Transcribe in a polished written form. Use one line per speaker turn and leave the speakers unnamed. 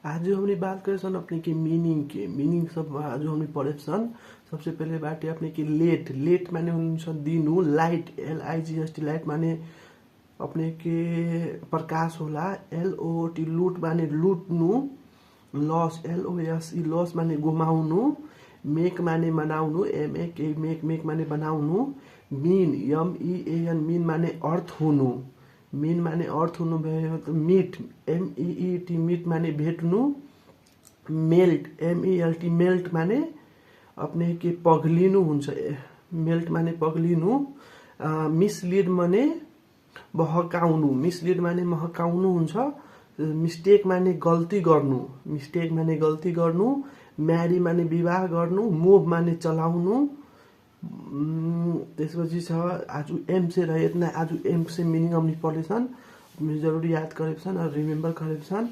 आज हमने बात करे सन अपने के मीनिंग सब आज हमने पढ़े सन। सबसे पहले बाटे अपने के लेट माने हुन्छ दिनु, लाइट LIGHT लाइट माने अपने के प्रकाश होला। LOT लूट माने लुट्नु, लस LOSE लस माने गुमाउनु, मेक माने बनाउनु, मेक माने बनाउनु, मीन MEAN मीन माने अर्थ हुनु, मीन माने अर्थ हुनु भयो। त मीट MEET मीट माने भेट्नु, मेल्ट MELT मेल्ट माने अपने के पग्लिनु हुन्छ, मेल्ट माने पग्लिनु। मिसलिड माने बहकाउनु, मिसलिड माने महकाउनु हुन्छ। मिस्टेक माने गल्ती गर्नु, म्यारी माने विवाह गर्नु, मुभ माने चलाउनु। त्यसपछि छ आज एम से रहे इतना आज एम से मीनिंग हमने पढ़े सन, जरूर याद करे सन और रिमेम्बर करे सन।